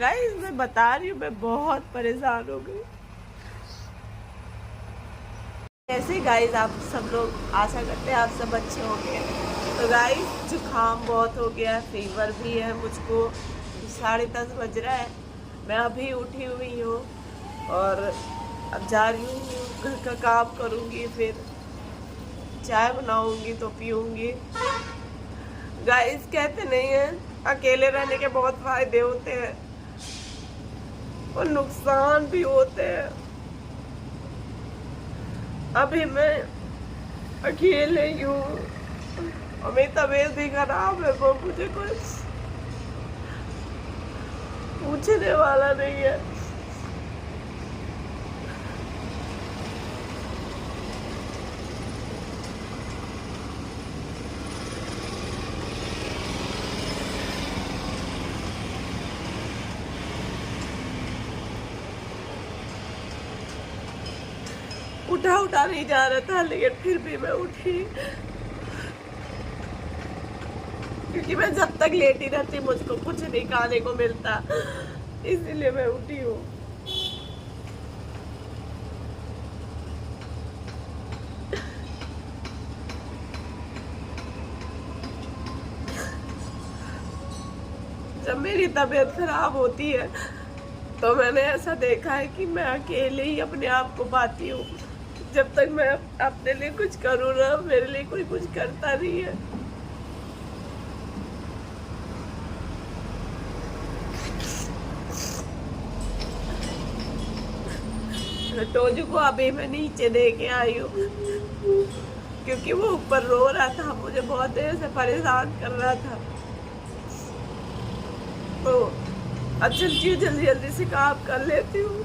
Guys मैं बता रही हूँ, मैं बहुत परेशान हो गई। कैसे गाइस आप सब लोग, आशा करते हैं आप सब अच्छे होंगे। तो गाइस जुकाम बहुत हो गया, फीवर भी है मुझको। 10:30 बज रहा है, मैं अभी उठी हुई हूँ और अब जा रही हूँ घर का काम करूँगी, फिर चाय बनाऊँगी तो पीऊँगी। गाइस कहते नहीं है अकेले रहने के बहुत फायदे होते हैं और नुकसान भी होते हैं। अभी मैं अकेले ही हूँ और मेरी तबीयत भी खराब है, वो मुझे कुछ पूछने वाला नहीं है। उठा नहीं जा रहा था, लेकिन फिर भी मैं उठी, क्योंकि मैं जब तक लेटी रहती मुझको कुछ नहीं खाने को मिलता, इसीलिए मैं उठी हूँ। जब मेरी तबीयत खराब होती है तो मैंने ऐसा देखा है कि मैं अकेले ही अपने आप को पाती हूँ। जब तक मैं अपने लिए कुछ करूँ ना, मेरे लिए कोई कुछ करता नहीं है। टोजू को अभी मैं नीचे दे के आई हूँ, क्योंकि वो ऊपर रो रहा था, मुझे बहुत देर से परेशान कर रहा था। तो अब चलती हूँ, जल्दी जल्दी से काम कर लेती हूँ।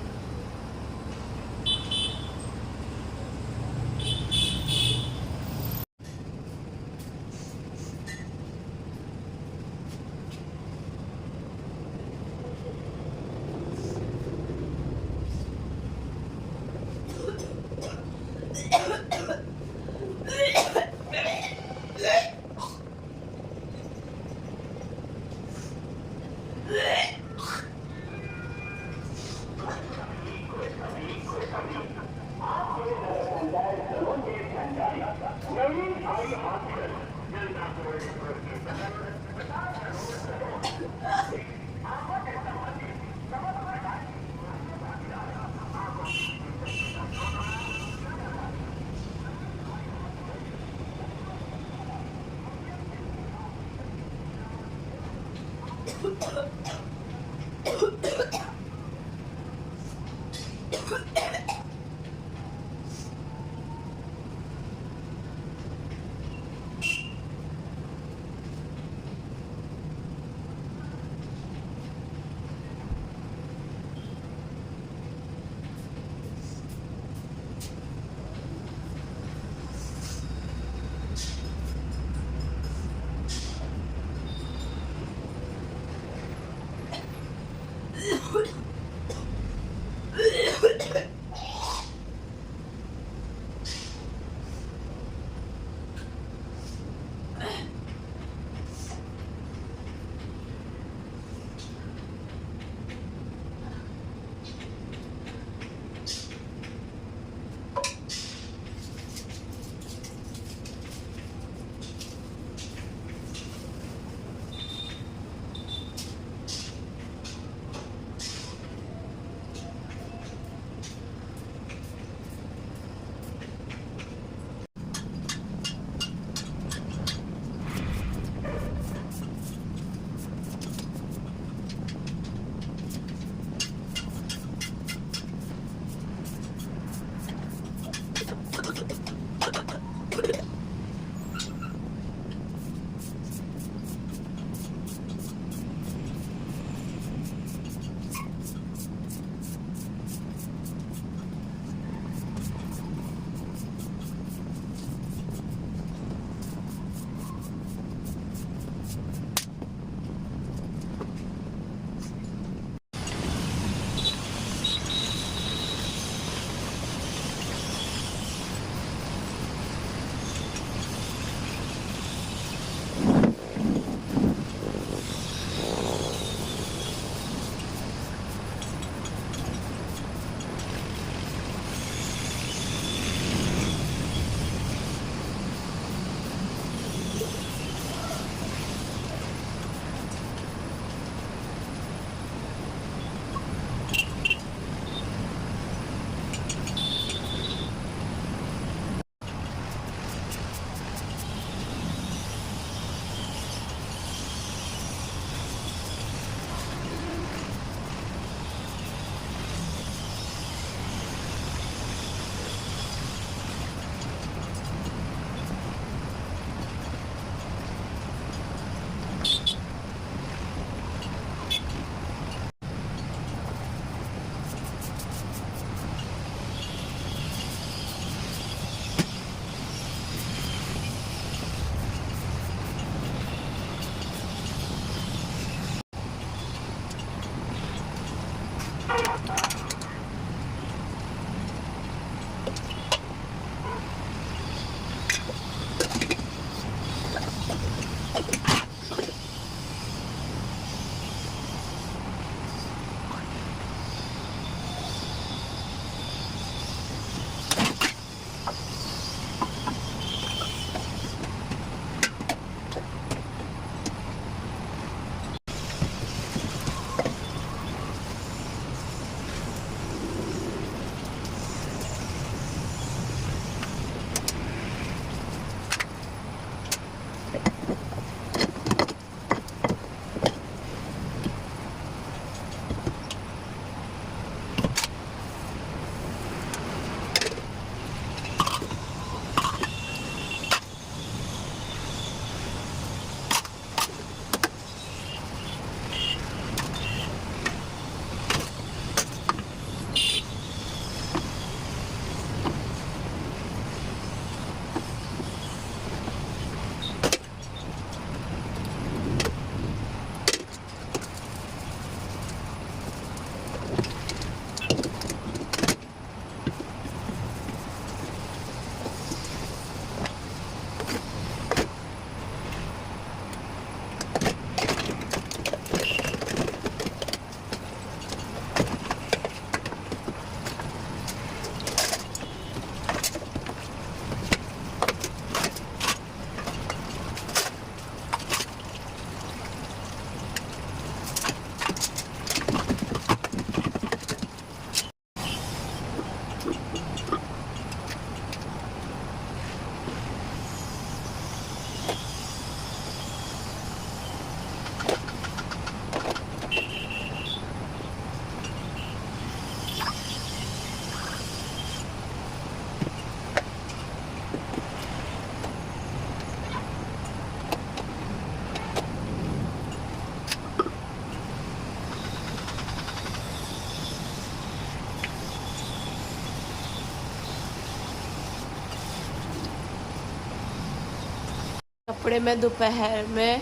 कपड़े मैं दोपहर में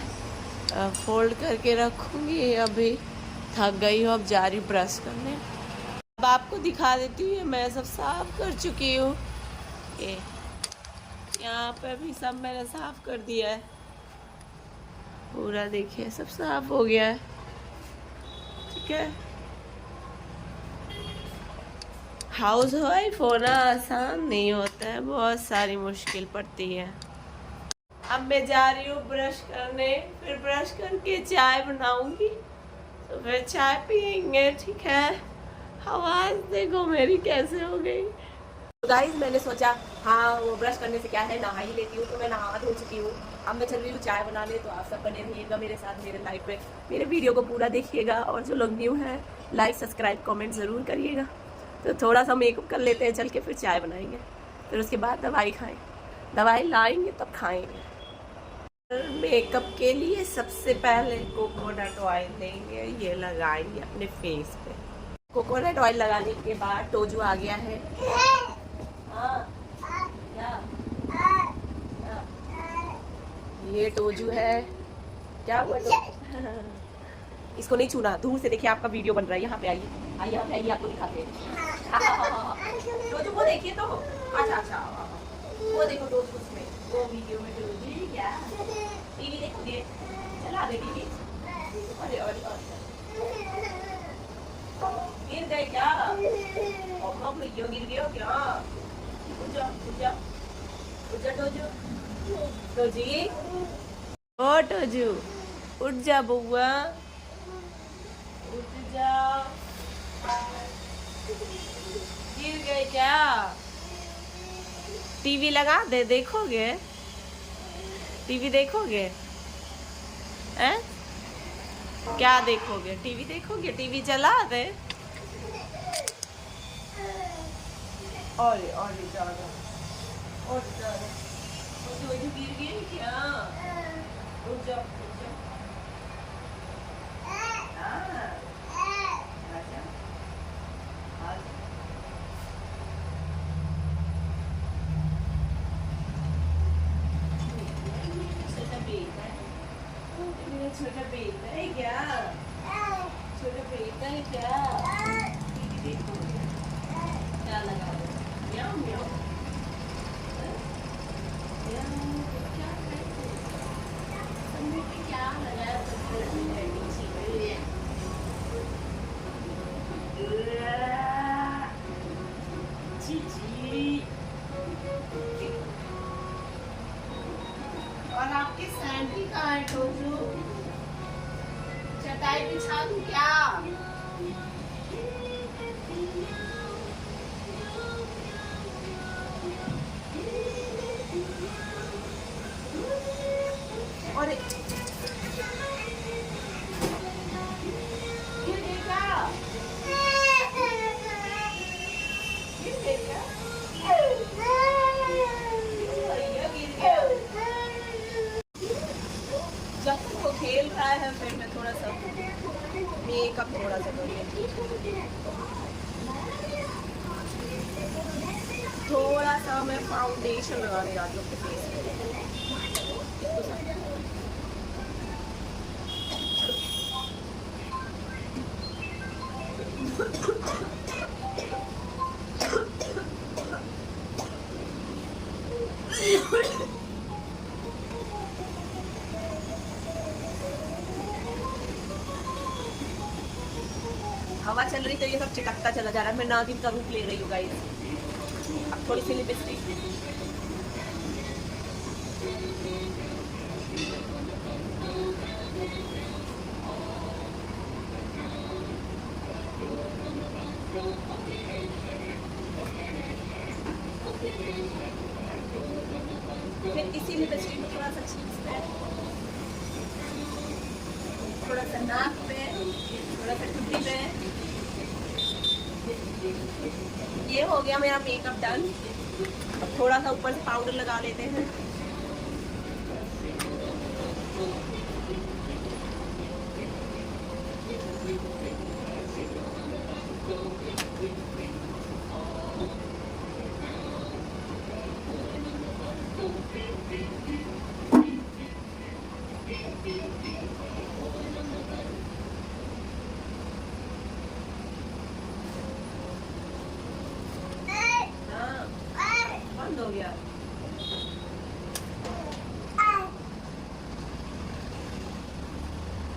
फोल्ड करके रखूँगी। अभी थक गई हूँ, अब जा रही ब्रश करने। अब आपको दिखा देती हूँ, मैं सब साफ कर चुकी हूँ। ये यहाँ पे भी सब मैंने साफ कर दिया है पूरा, देखिए सब साफ हो गया है। ठीक है, हाउस वाइफ होना आसान नहीं होता है, बहुत सारी मुश्किल पड़ती है। अब मैं जा रही हूँ ब्रश करने, फिर ब्रश करके चाय बनाऊंगी, तो फिर चाय पियेंगे। ठीक है, आवाज देखो मेरी कैसे हो गई। तो गाइस मैंने सोचा हाँ वो ब्रश करने से क्या है, नहा ही लेती हूँ। तो मैं नहा धो चुकी हूँ, अब मैं चल रही हूँ चाय बनाने। तो आप सब बने रहिएगा मेरे साथ, मेरे लाइफ पे, मेरे वीडियो को पूरा देखिएगा। और जो लोग न्यू हैं लाइक सब्सक्राइब कमेंट ज़रूर करिएगा। तो थोड़ा सा मेकअप कर लेते हैं चल के, फिर चाय बनाएंगे, फिर उसके बाद दवाई खाएँ, दवाई लाएंगे तब खाएंगे। मेकअप के लिए सबसे पहले कोकोनट ऑयल लेंगे, ये लगाएंगे अपने फेस पे। कोकोनट ऑयल लगाने के बाद टोजू आ गया है। ये टोजू है, क्या हुआ तो इसको नहीं छूना, दूर से देखिए आपका वीडियो बन रहा है। यहाँ पे आइए, आइए यहाँ पे आइए, आपको दिखाते हैं। टोजू को देखिए तो, अच्छा अच्छा वो देखो टोजू, उसमें वो वीडियो में टोजू क्या टीवी देखोगे, चला दे टीवी। अरे अरे गिर गए क्या, गिर गया क्या? उठ जा उठ जा उठ जा टोजू, टोजी ओ टोजू उठ जा बउआ, उठ जा। गिर गए क्या? टीवी लगा दे, देखोगे टीवी देखोगे? हैं क्या देखोगे? टीवी देखोगे? टीवी चला दे। अरे अरे जाओ और जाओ, गिर गई क्या? उठ जाओ उठ जाओ। छोटा बेटा है क्या? छोटा बेटा है क्या? देखो क्या लगा दो, म्याऊं म्याऊं, म्याऊं, क्या है? समझ में क्या लगाया सबसे अच्छी है। जी। और आपकी सैंडी कहाँ है टोजू? चटाई बिछा दूं क्या? और गिर गई क्या? गिर गई क्या? भैया गिर गया। जब तक वो खेल रहा है फिर मैं थोड़ा सा मेकअप थोड़ा सा करूँगी। थोड़ा सा मैं फाउंडेशन लगाने जाती हूँ अपने फेस पे। हवा चल रही तो ये सब चिटकता चला जा रहा है। मैं नागिन का रूप ले रही हूँ गाइस। अब थोड़ी सी लिपस्टिक, फिर इसी लिपस्टिक में थोड़ा सा चीज पे, थोड़ा सा नाक पे, थोड़ा सा टुप्पी पे। ये हो गया मेरा मेकअप डन। अब थोड़ा सा ऊपर से पाउडर लगा लेते हैं। बंद हो गया।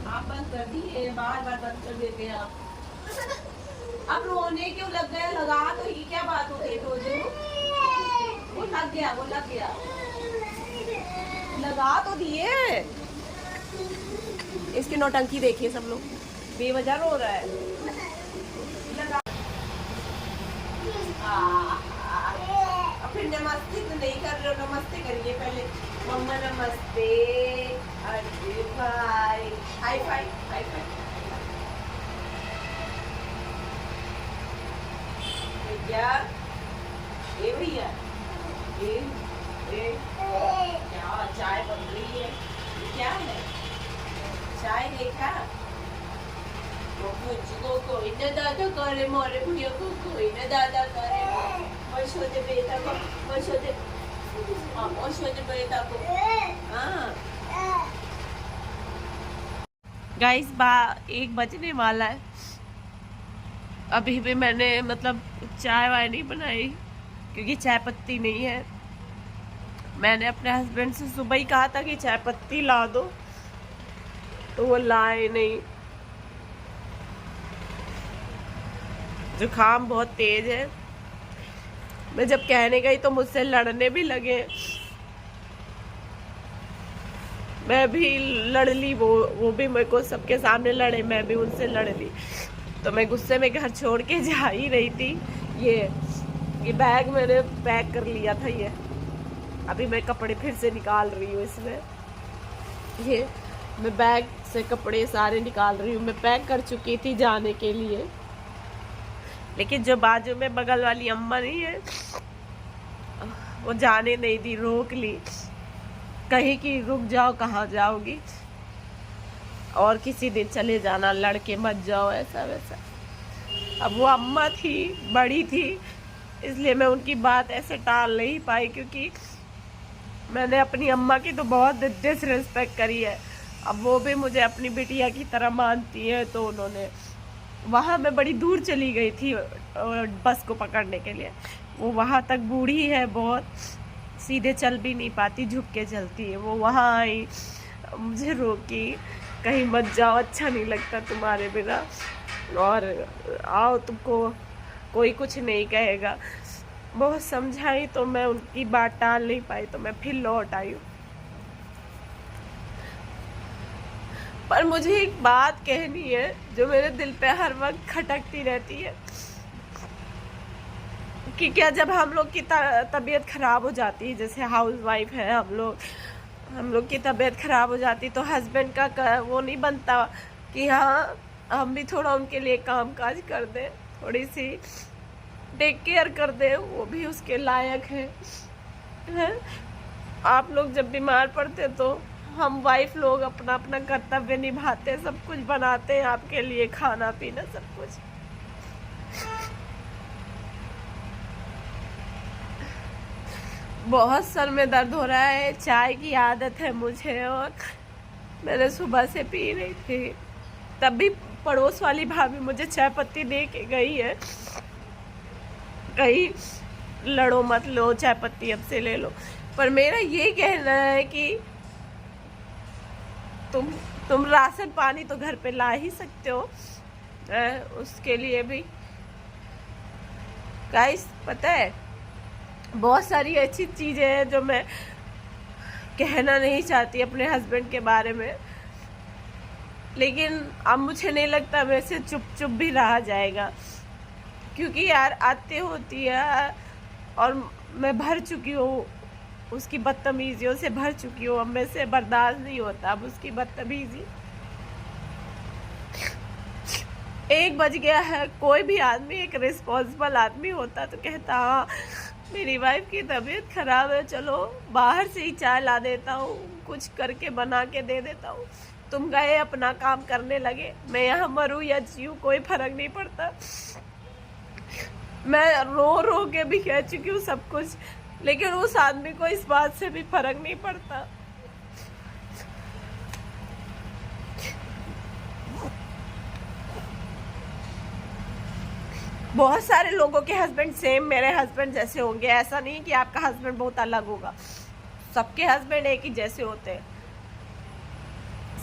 आप बंद कर दिए, बार बार बंद कर देते हैं आप। अब रोने क्यों लग गया? लगा तो ये क्या बात होती है टोजू? वो लग गया, वो लग गया। लगा तो दिए। इसकी नौटंकी देखिए सब लोग, बेवजह रो रहा है। लगा। फिर नमस्ते तो नहीं कर रहे हो? नमस्ते करिए पहले। मम्मा नमस्ते। अरे भाई, हाई फाई, हाई फाई। भैया, ये भैया, ये क्या चाय बन रही है? क्या है? चाय देखा? मुझको कोई न दादा करे, मोरे भैया को कोई न दादा करे। मशोदे बेटा को, मशोदे बेटा को। हाँ गाइस, 1 बजने वाला है। अभी भी मैंने मतलब चाय वाय नहीं बनाई क्योंकि चाय पत्ती नहीं है। मैंने अपने हस्बैंड से सुबह ही कहा था कि चाय पत्ती ला दो, तो वो लाए नहीं। जुकाम बहुत तेज है। मैं जब कहने गई तो मुझसे लड़ने भी लगे। मैं भी लड़ ली, वो भी मेरे को सबके सामने लड़े, मैं भी उनसे लड़ ली। तो मैं गुस्से में घर छोड़ के जा ही रही थी। ये बैग मैंने पैक कर लिया था। ये अभी मैं कपड़े फिर से निकाल रही हूँ इसमें। ये मैं बैग से कपड़े सारे निकाल रही हूँ। मैं पैक कर चुकी थी जाने के लिए, लेकिन जो बाजू में बगल वाली अम्मा नहीं है, वो जाने नहीं दी, रोक ली। कहीं की रुक जाओ, कहाँ जाओगी, और किसी दिन चले जाना, लड़के मत जाओ, ऐसा वैसा। अब वो अम्मा थी, बड़ी थी, इसलिए मैं उनकी बात ऐसे टाल नहीं पाई, क्योंकि मैंने अपनी अम्मा की तो बहुत डिसरिस्पेक्ट करी है। अब वो भी मुझे अपनी बिटिया की तरह मानती है, तो उन्होंने वहाँ मैं बड़ी दूर चली गई थी बस को पकड़ने के लिए। वो वहाँ तक बूढ़ी है बहुत, सीधे चल भी नहीं पाती, झुक के चलती है। वो वहाँ आई, मुझे रोकी, कहीं मत जाओ, अच्छा नहीं लगता तुम्हारे बिना, और आओ, तुमको कोई कुछ नहीं कहेगा। बहुत समझाई तो मैं उनकी बात टाल नहीं पाई, तो मैं फिर लौट आई हूँ। पर मुझे एक बात कहनी है जो मेरे दिल पे हर वक्त खटकती रहती है कि क्या जब हम लोग की तबीयत खराब हो जाती है, जैसे हाउस वाइफ है हम लोग की तबीयत खराब हो जाती तो हस्बैंड का वो नहीं बनता कि हाँ हम भी थोड़ा उनके लिए काम काज कर दें, थोड़ी सी टेक केयर कर दें, वो भी उसके लायक है? आप लोग जब बीमार पड़ते तो हम वाइफ लोग अपना अपना कर्तव्य निभाते, सब कुछ बनाते हैं आपके लिए, खाना पीना सब कुछ। बहुत सर में दर्द हो रहा है, चाय की आदत है मुझे, और मैंने सुबह से पी रही थी। तब भी पड़ोस वाली भाभी मुझे चाय पत्ती दे के गई है, कहीं लड़ो मत, लो चाय पत्ती अब से ले लो। पर मेरा ये कहना है कि तुम राशन पानी तो घर पे ला ही सकते हो, उसके लिए भी गाइस पता है बहुत सारी अच्छी चीज़ें हैं जो मैं कहना नहीं चाहती अपने हस्बैंड के बारे में, लेकिन अब मुझे नहीं लगता मैं से चुप चुप भी रहा जाएगा, क्योंकि यार आते होती है और मैं भर चुकी हूँ, उसकी बदतमीजियों से भर चुकी हूँ। अब मैं से बर्दाश्त नहीं होता अब उसकी बदतमीजी। 1 बज गया है, कोई भी आदमी एक रिस्पॉन्सिबल आदमी होता तो कहता हाँ मेरी वाइफ की तबीयत खराब है, चलो बाहर से ही चाय ला देता हूँ, कुछ करके बना के दे देता हूँ, तुम गए अपना काम करने लगे, मैं यहाँ मरूँ या जीऊँ कोई फर्क नहीं पड़ता। मैं रो रो के भी कह चुकी हूँ सब कुछ, लेकिन उस आदमी को इस बात से भी फर्क नहीं पड़ता। बहुत सारे लोगों के हस्बैंड सेम मेरे हस्बैंड जैसे होंगे, ऐसा नहीं कि आपका हस्बैंड बहुत अलग होगा, सबके हस्बैंड एक ही जैसे होते हैं।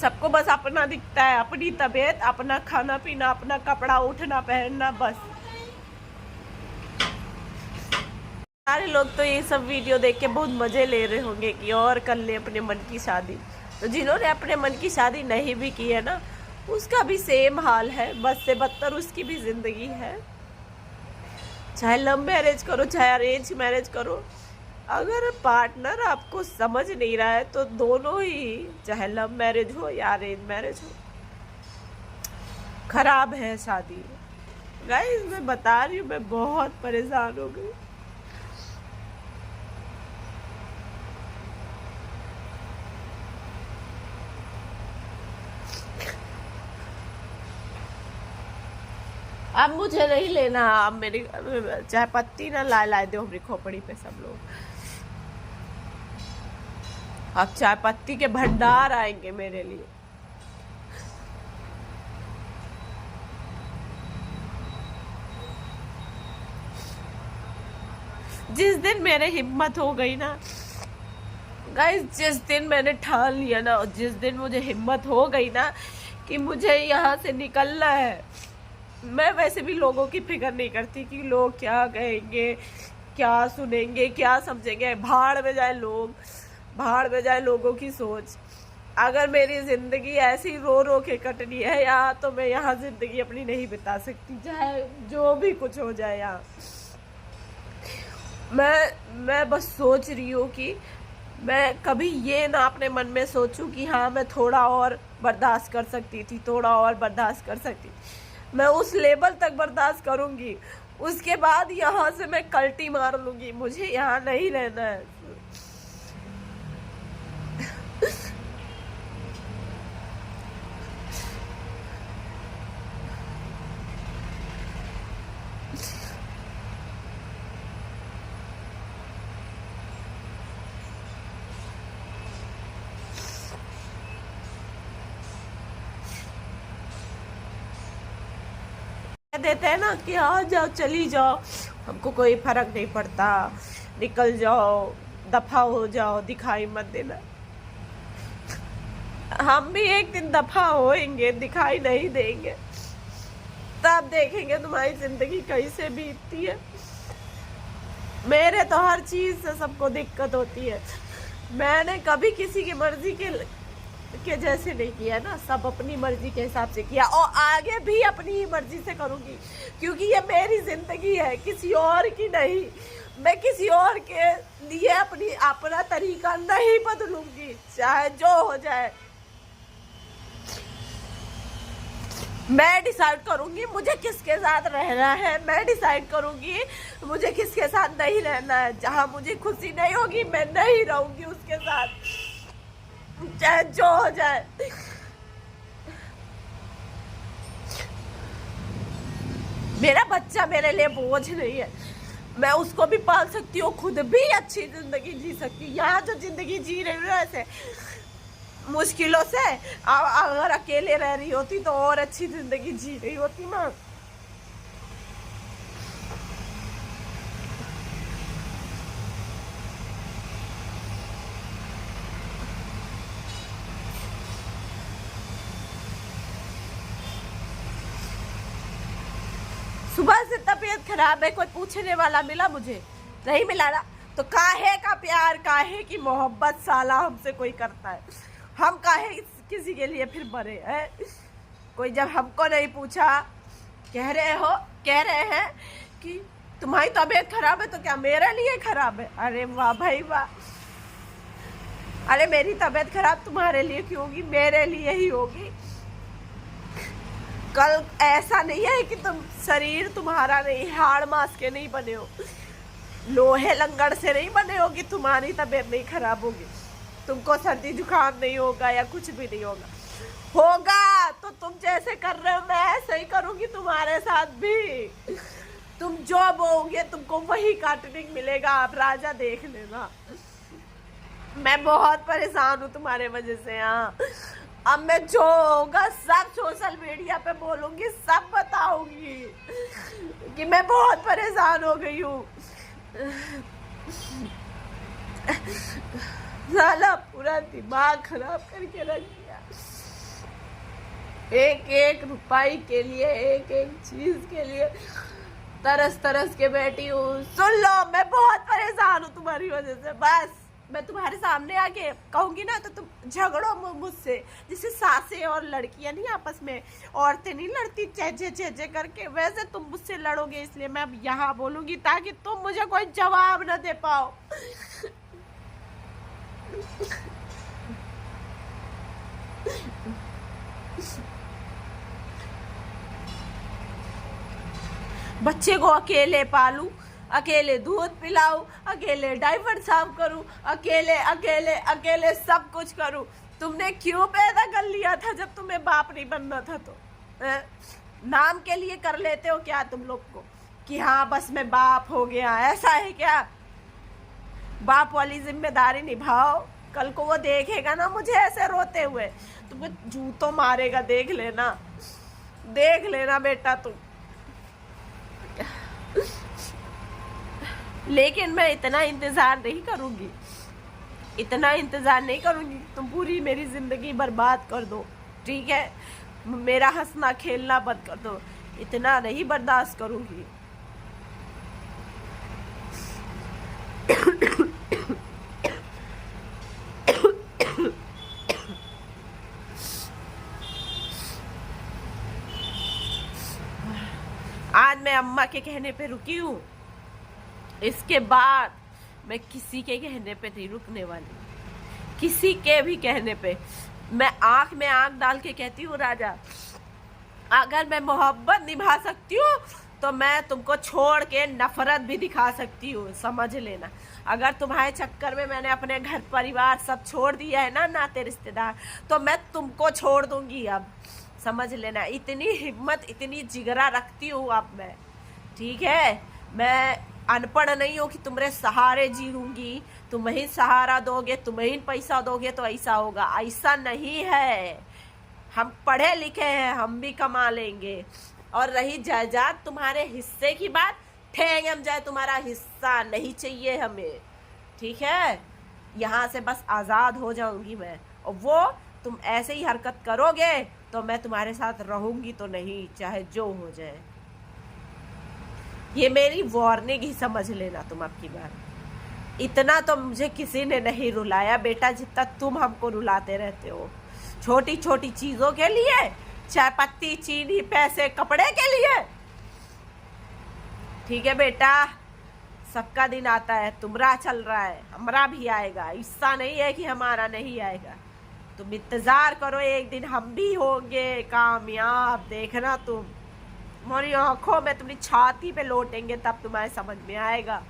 सबको बस अपना दिखता है, अपनी तबीयत, अपना खाना पीना, अपना कपड़ा, उठना पहनना, बस। सारे लोग तो ये सब वीडियो देख के बहुत मजे ले रहे होंगे कि और कर ले अपने मन की शादी। तो जिन्होंने अपने मन की शादी नहीं भी की है ना, उसका भी सेम हाल है, बस से बदतर उसकी भी जिंदगी है। चाहे लव मैरिज करो चाहे अरेंज मैरिज करो, अगर पार्टनर आपको समझ नहीं रहा है तो दोनों ही, चाहे लव मैरिज हो या अरेंज मैरिज हो, खराब है शादी। गाइस मैं बता रही हूँ, मैं बहुत परेशान हो गई। अब मुझे नहीं लेना, अब मेरी चाय पत्ती ना ला दो हमारी खोपड़ी पे सब लोग। अब चाय पत्ती के भंडार आएंगे मेरे लिए। जिस दिन मेरे हिम्मत हो गई ना गाइस, जिस दिन मैंने ठान लिया ना, और जिस दिन मुझे हिम्मत हो गई ना कि मुझे यहाँ से निकलना है, मैं वैसे भी लोगों की फिक्र नहीं करती कि लोग क्या कहेंगे, क्या सुनेंगे, क्या समझेंगे। भाड़ में जाए लोग, भाड़ में जाए लोगों की सोच। अगर मेरी जिंदगी ऐसी रो रो के कटनी है यहाँ, तो मैं यहाँ जिंदगी अपनी नहीं बिता सकती, चाहे जो भी कुछ हो जाए यहाँ। मैं बस सोच रही हूँ कि मैं कभी ये ना अपने मन में सोचूं कि हाँ मैं थोड़ा और बर्दाश्त कर सकती थी, थोड़ा और बर्दाश्त कर सकती। मैं उस लेवल तक बर्दाश्त करूँगी, उसके बाद यहाँ से मैं कल्टी मार लूँगी, मुझे यहाँ नहीं रहना है। देते हैं ना कि हाँ जाओ चली जाओ, हमको कोई फर्क नहीं पड़ता, निकल जाओ, दफा हो जाओ, दिखाई मत देना। हम भी एक दिन दफा होएंगे, दिखाई नहीं देंगे, तब देखेंगे तुम्हारी जिंदगी कैसे बीतती है। मेरे तो हर चीज से सबको दिक्कत होती है। मैंने कभी किसी की मर्जी के जैसे नहीं किया ना, सब अपनी मर्जी के हिसाब से किया और आगे भी अपनी ही मर्जी से करूंगी, क्योंकि ये मेरी जिंदगी है, किसी और की नहीं। मैं किसी और के लिए अपना तरीका नहीं बदलूंगी, चाहे जो हो जाए। मैं डिसाइड करूंगी मुझे किसके साथ रहना है, मैं डिसाइड करूंगी मुझे किसके साथ नहीं रहना है। जहां मुझे खुशी नहीं होगी मैं नहीं रहूंगी उसके साथ, चाहे जो हो जाए। मेरा बच्चा मेरे लिए बोझ नहीं है, मैं उसको भी पाल सकती हूँ, खुद भी अच्छी जिंदगी जी सकती हूँ। यहाँ जो जिंदगी जी रही हूँ ऐसे मुश्किलों से, अगर अकेले रह रही होती तो और अच्छी जिंदगी जी रही होती ना। सुबह से तबीयत खराब है, कोई पूछने वाला मिला मुझे? नहीं मिला ना। तो काहे का प्यार, काहे की मोहब्बत साला हमसे कोई करता है? हम काहे किसी के लिए फिर मरे हैं? कोई जब हमको नहीं पूछा, कह रहे हैं कि तुम्हारी तबीयत खराब है तो क्या मेरे लिए खराब है? अरे वाह भाई वाह। अरे मेरी तबीयत खराब तुम्हारे लिए क्यों होगी? मेरे लिए ही होगी। कल ऐसा नहीं है कि शरीर तुम्हारा नहीं, हाड़ मांस के नहीं बने हो, लोहे लंगड़ से नहीं बने हो कि तुम्हारी तबीयत नहीं खराब होगी, तुमको सर्दी जुकाम नहीं होगा या कुछ भी नहीं होगा तो तुम जैसे कर रहे हो मैं ऐसे ही करूंगी तुम्हारे साथ भी। तुम जो बोओगे तुमको वही काटने मिलेगा, आप राजा देख लेना। मैं बहुत परेशान हूँ तुम्हारे वजह से। हाँ, अब मैं जो होगा सब सोशल मीडिया पे बोलूंगी, सब बताऊंगी कि मैं बहुत परेशान हो गई हूँ। साला पूरा दिमाग खराब करके रख दिया, एक एक रुपए के लिए, एक एक चीज के लिए तरस के बैठी हूँ। सुन लो, मैं बहुत परेशान हूँ तुम्हारी वजह से। बस मैं तुम्हारे सामने आके कहूंगी ना तो तुम झगड़ो मुझसे, जैसे सासें और लड़कियां नहीं आपस में, औरतें नहीं लड़ती चेचे करके, वैसे तुम मुझसे लड़ोगे। इसलिए मैं अब यहाँ बोलूंगी ताकि तुम मुझे कोई जवाब न दे पाओ। बच्चे को अकेले पालूं, अकेले दूध पिलाऊं, अकेले डाइपर साफ करूं, अकेले सब कुछ करूं। तुमने क्यों पैदा कर लिया था जब तुम्हें बाप नहीं बनना था? तो नाम के लिए कर लेते हो क्या तुम लोग को कि हाँ बस मैं बाप हो गया? ऐसा है क्या? बाप वाली जिम्मेदारी निभाओ। कल को वो देखेगा ना मुझे ऐसे रोते हुए, तुम्हें जूतों मारेगा। देख लेना बेटा तुम। लेकिन मैं इतना इंतजार नहीं करूंगी, तुम पूरी मेरी जिंदगी बर्बाद कर दो, ठीक है? मेरा हंसना खेलना बंद कर दो, इतना नहीं बर्दाश्त करूंगी। आज मैं अम्मा के कहने पे रुकी हूँ, इसके बाद मैं किसी के कहने पे नहीं रुकने वाली। किसी के भी कहने पे मैं आंख में आंख डाल के कहती हूँ राजा, अगर मैं मोहब्बत निभा सकती हूँ तो मैं तुमको छोड़ के नफरत भी दिखा सकती हूँ, समझ लेना। अगर तुम्हारे चक्कर में मैंने अपने घर परिवार सब छोड़ दिया है ना, नाते रिश्तेदार, तो मैं तुमको छोड़ दूंगी अब, समझ लेना। इतनी हिम्मत, इतनी जिगरा रखती हूँ अब मैं, ठीक है? मैं अनपढ़ नहीं हूँ कि तुम्हारे सहारे जीऊंगी, तुम ही सहारा दोगे, तुम ही पैसा दोगे तो ऐसा होगा। ऐसा नहीं है, हम पढ़े लिखे हैं, हम भी कमा लेंगे। और रही जायदाद तुम्हारे हिस्से की बात, ठेंगम जाए तुम्हारा हिस्सा नहीं चाहिए हमें, ठीक है। यहाँ से बस आज़ाद हो जाऊंगी मैं, और वो तुम ऐसे ही हरकत करोगे तो मैं तुम्हारे साथ रहूंगी तो नहीं, चाहे जो हो जाए। ये मेरी वार्निंग ही समझ लेना तुम अब की बार। इतना तो मुझे किसी ने नहीं रुलाया बेटा जितना तुम हमको रुलाते रहते हो, छोटी छोटी चीजों के लिए, चाय पत्ती, चीनी, पैसे, कपड़े के लिए। ठीक है बेटा, सबका दिन आता है, तुम्हारा चल रहा है, हमारा भी आएगा, ऐसा नहीं है कि हमारा नहीं आएगा। तुम इंतजार करो, एक दिन हम भी होंगे कामयाब, देखना तुम। तुम्हारी आंखों में, तुम्हारी छाती पे लौटेंगे, तब तुम्हारे समझ में आएगा।